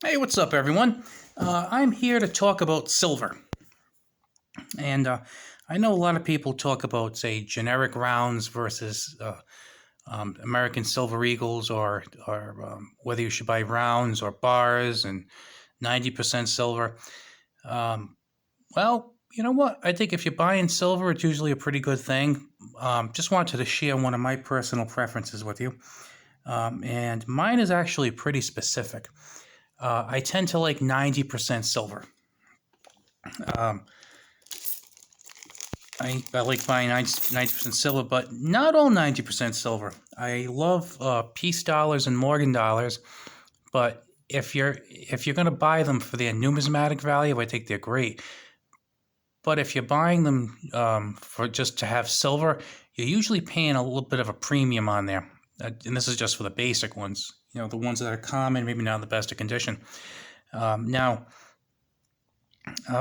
Hey, what's up, everyone? I'm here to talk about silver. And I know a lot of people talk about, say, generic rounds versus American Silver Eagles, or whether you should buy rounds or bars and 90% silver. Um, well, you know what? I think if you're buying silver, it's usually a pretty good thing. Just wanted to share one of my personal preferences with you. And mine is actually pretty specific. I tend to like 90% silver. Um, I like buying 90% silver, but not all 90% silver. I love peace dollars and Morgan dollars, but if you're going to buy them for their numismatic value, I think they're great. But if you're buying them for just to have silver, you're usually paying a little bit of a premium on there. And this is just for the basic ones, the ones that are common, maybe not in the best of condition. Now,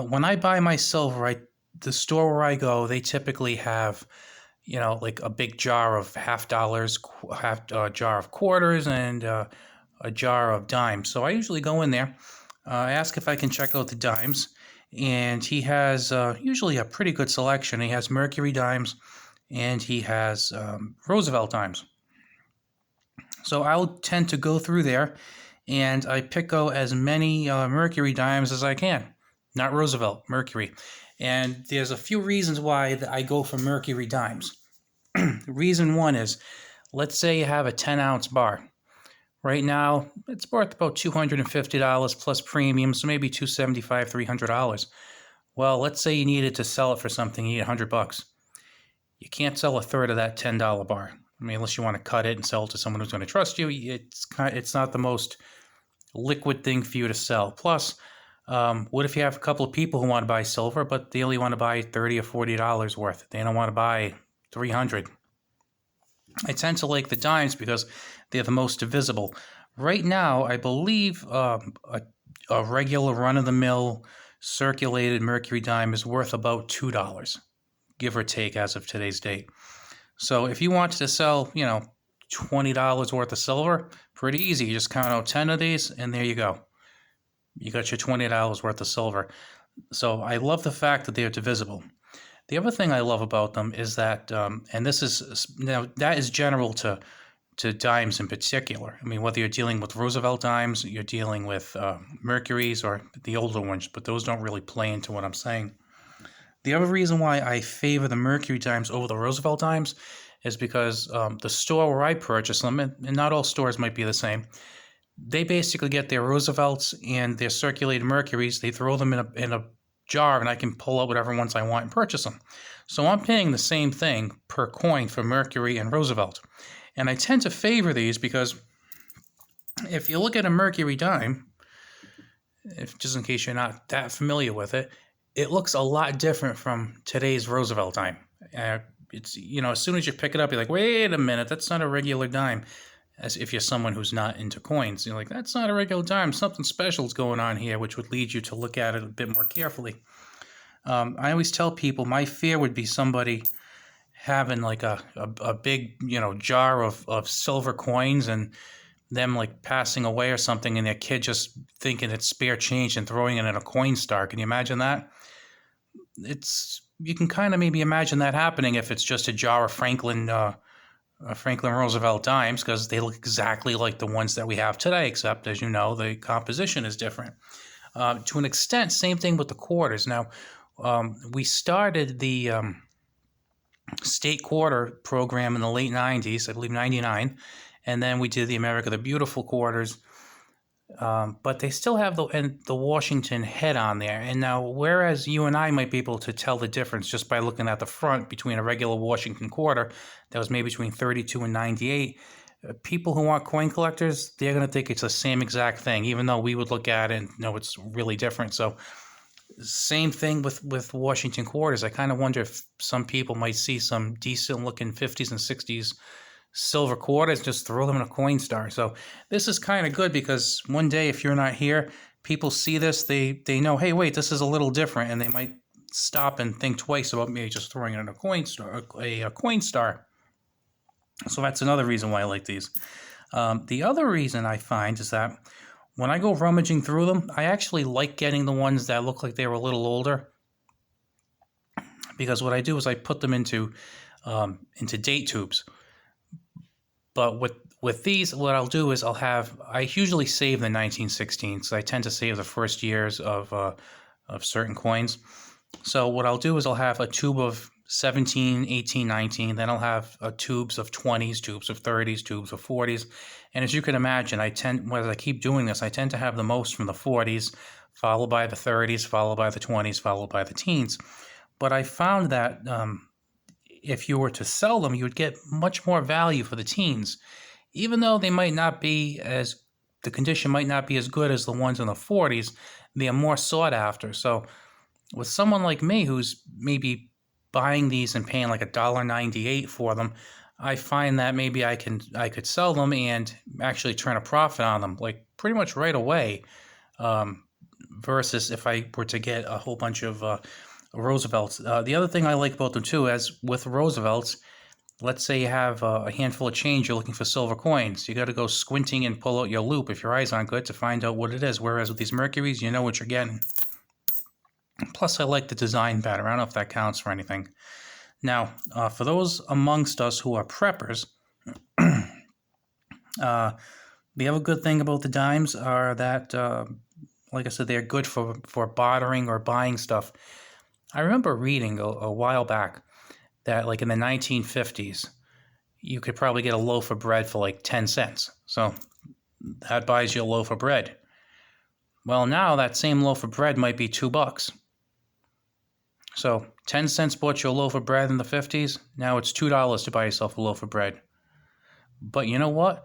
when I buy my silver, the store where I go, they typically have, like a big jar of $50, half jar of quarters, and a jar of dimes. So I usually go in there, I ask if I can check out the dimes, and he has usually a pretty good selection. He has Mercury dimes, and he has Roosevelt dimes. So I'll tend to go through there, and I pick out as many Mercury dimes as I can. Not Roosevelt, Mercury. And there's a few reasons why I go for Mercury dimes. Reason one is, let's say you have a 10-ounce bar. Right now, it's worth about $250 plus premium, so maybe $275, $300. Well, let's say you needed to sell it for something, you need $100. You can't sell a third of that $10 bar. I mean, unless you want to cut it and sell it to someone who's going to trust you, it's not the most liquid thing for you to sell. Plus, what if you have a couple of people who want to buy silver, but they only want to buy $30 or $40 worth? They don't want to buy $300. I tend to like the dimes because they're the most visible. Right now, I believe a regular run-of-the-mill circulated Mercury dime is worth about $2, give or take, as of today's date. So if you wanted to sell, $20 worth of silver, pretty easy. You just count out 10 of these, and there you go. You got your $20 worth of silver. So I love the fact that they're divisible. The other thing I love about them is that, and this is that is general to dimes in particular. I mean, whether you're dealing with Roosevelt dimes, you're dealing with Mercuries, or the older ones, but those don't really play into what I'm saying. The other reason why I favor the Mercury dimes over the Roosevelt dimes is because the store where I purchase them, and not all stores might be the same, they basically get their Roosevelts and their circulated Mercuries, they throw them in a jar, and I can pull out whatever ones I want and purchase them. So I'm paying the same thing per coin for Mercury and Roosevelt. And I tend to favor these because if you look at a Mercury dime, just in case you're not that familiar with it, it looks a lot different from today's Roosevelt dime. It's, as soon as you pick it up, you're like, wait a minute, that's not a regular dime. As if you're someone who's not into coins, you're like, that's not a regular dime. Something special is going on here, which would lead you to look at it a bit more carefully. I always tell people my fear would be somebody having like a big, jar of silver coins, and them like passing away or something, and their kid just thinking it's spare change and throwing it in a coin star. Can you imagine that? You can kind of maybe imagine that happening if it's just a jar of Franklin Roosevelt dimes, because they look exactly like the ones that we have today, except, as you know, the composition is different. To an extent, same thing with the quarters. Now, we started the state quarter program in the late 90s, I believe 99, and then we did the America the Beautiful quarters. But they still have the Washington head on there. And now, whereas you and I might be able to tell the difference just by looking at the front between a regular Washington quarter that was made between 32 and 98, people who aren't coin collectors, they're going to think it's the same exact thing, even though we would look at it and know it's really different. So same thing with Washington quarters. I kind of wonder if some people might see some decent looking 50s and 60s silver quarters, just throw them in a coin star. So this is kind of good, because one day, if you're not here, people see this, they know, hey, wait, this is a little different, and they might stop and think twice about maybe just throwing it in a coin star, a coin star. So that's another reason why I like these. The other reason I find is that when I go rummaging through them, I actually like getting the ones that look like they were a little older, because what I do is I put them into date tubes. But with these, what I'll do is I usually save the 1916, because I tend to save the first years of certain coins. So what I'll do is I'll have a tube of 17, 18, 19. Then I'll have tubes of 20s, tubes of 30s, tubes of 40s. And as you can imagine, as I keep doing this, I tend to have the most from the 40s, followed by the 30s, followed by the 20s, followed by the teens. But I found that if you were to sell them, you would get much more value for the teens, even though the condition might not be as good as the ones in the 40s. They are more sought after. So with someone like me who's maybe buying these and paying like $1.98 for them, I find that maybe I could sell them and actually turn a profit on them like pretty much right away, versus if I were to get a whole bunch of Roosevelts. The other thing I like about them too, as with Roosevelts, let's say you have a handful of change, you're looking for silver coins. You got to go squinting and pull out your loop if your eyes aren't good to find out what it is. Whereas with these Mercuries, you know what you're getting. Plus, I like the design better. I don't know if that counts for anything. Now, for those amongst us who are preppers, the other good thing about the dimes are that, like I said, they're good for bartering or buying stuff. I remember reading a while back that, like in the 1950s, you could probably get a loaf of bread for like 10 cents. So that buys you a loaf of bread. Well, now that same loaf of bread might be $2. So 10 cents bought you a loaf of bread in the 50s. Now it's $2 to buy yourself a loaf of bread. But you know what?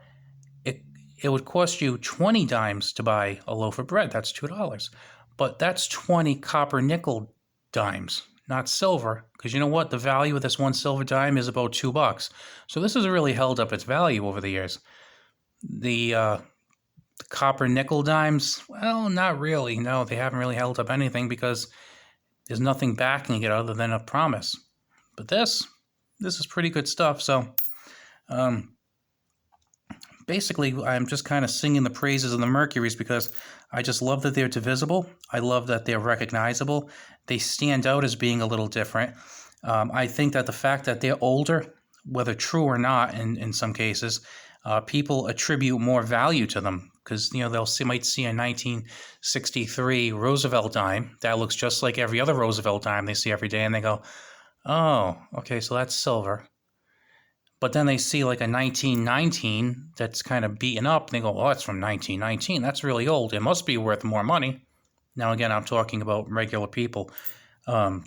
It would cost you 20 dimes to buy a loaf of bread. That's $2. But that's 20 copper nickel dimes, not silver. Because you know what? The value of this one silver dime is about $2. So this has really held up its value over the years. The copper nickel dimes, well, not really. No, they haven't really held up anything because there's nothing backing it other than a promise. But this is pretty good stuff. So basically, I'm just kind of singing the praises of the Mercuries because I just love that they're divisible. I love that they're recognizable. They stand out as being a little different. I think that the fact that they're older, whether true or not in some cases, people attribute more value to them because, you know, might see a 1963 Roosevelt dime that looks just like every other Roosevelt dime they see every day, and they go, oh, okay, so that's silver. But then they see like a 1919 that's kind of beaten up, and they go, oh, it's from 1919. That's really old. It must be worth more money. Now, again, I'm talking about regular people. You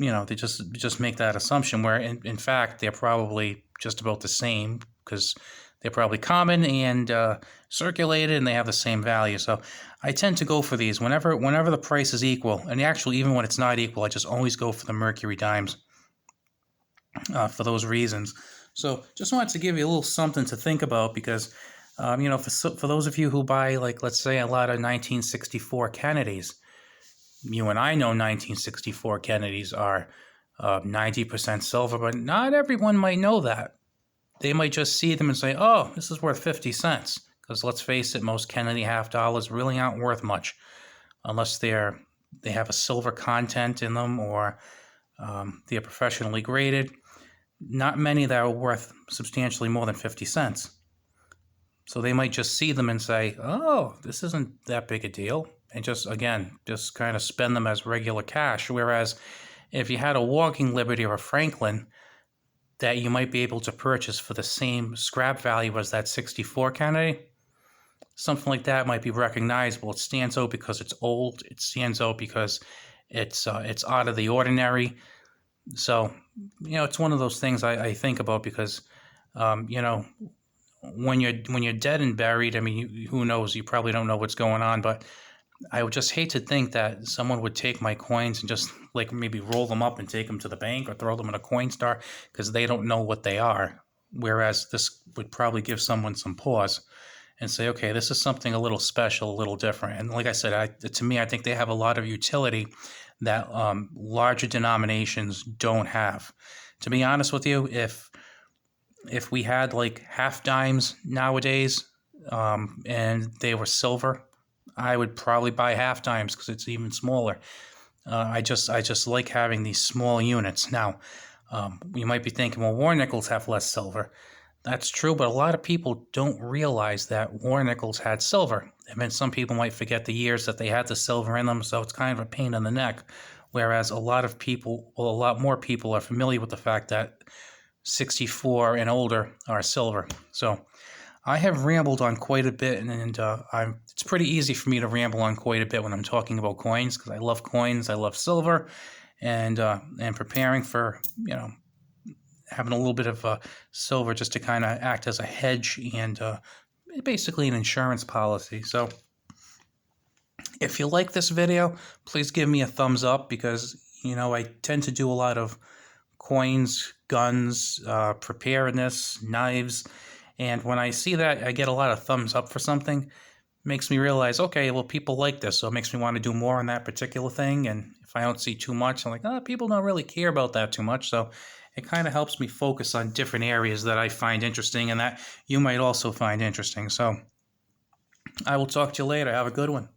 know, they just make that assumption where, in fact, they're probably just about the same because they're probably common and circulated, and they have the same value. So I tend to go for these whenever the price is equal. And actually, even when it's not equal, I just always go for the Mercury dimes for those reasons. So just wanted to give you a little something to think about because, you know, for those of you who buy, like, let's say, a lot of 1964 Kennedys, you and I know 1964 Kennedys are 90% silver, but not everyone might know that. They might just see them and say, oh, this is worth 50 cents. Because let's face it, most Kennedy half dollars really aren't worth much unless they have a silver content in them or they're professionally graded. Not many that are worth substantially more than 50 cents. So they might just see them and say, oh, this isn't that big a deal. And just kind of spend them as regular cash. Whereas if you had a Walking Liberty or a Franklin that you might be able to purchase for the same scrap value as that 64 Kennedy, something like that might be recognizable. It stands out because it's old. It stands out because it's out of the ordinary. So, you know, it's one of those things I think about because, you know, when you're dead and buried, I mean, who knows? You probably don't know what's going on, but I would just hate to think that someone would take my coins and just like maybe roll them up and take them to the bank or throw them in a Coinstar because they don't know what they are. Whereas this would probably give someone some pause and say, okay, this is something a little special, a little different. And like I said, to me, I think they have a lot of utility that larger denominations don't have. To be honest with you, if we had like half dimes nowadays, and they were silver, I would probably buy half dimes because it's even smaller. I just like having these small units. Now, you might be thinking, well, war nickels have less silver. That's true, but a lot of people don't realize that war nickels had silver. I mean, some people might forget the years that they had the silver in them, so it's kind of a pain in the neck. Whereas a lot of people, well, a lot more people are familiar with the fact that 64 and older are silver. So I have rambled on quite a bit, and it's pretty easy for me to ramble on quite a bit when I'm talking about coins because I love coins, I love silver, and preparing for having a little bit of silver just to kind of act as a hedge and basically an insurance policy. So if you like this video, please give me a thumbs up because I tend to do a lot of coins, guns, preparedness, knives. And when I see that, I get a lot of thumbs up for something. It makes me realize, okay, well, people like this, so it makes me want to do more on that particular thing. And if I don't see too much, I'm like, oh, people don't really care about that too much. So it kind of helps me focus on different areas that I find interesting and that you might also find interesting. So I will talk to you later. Have a good one.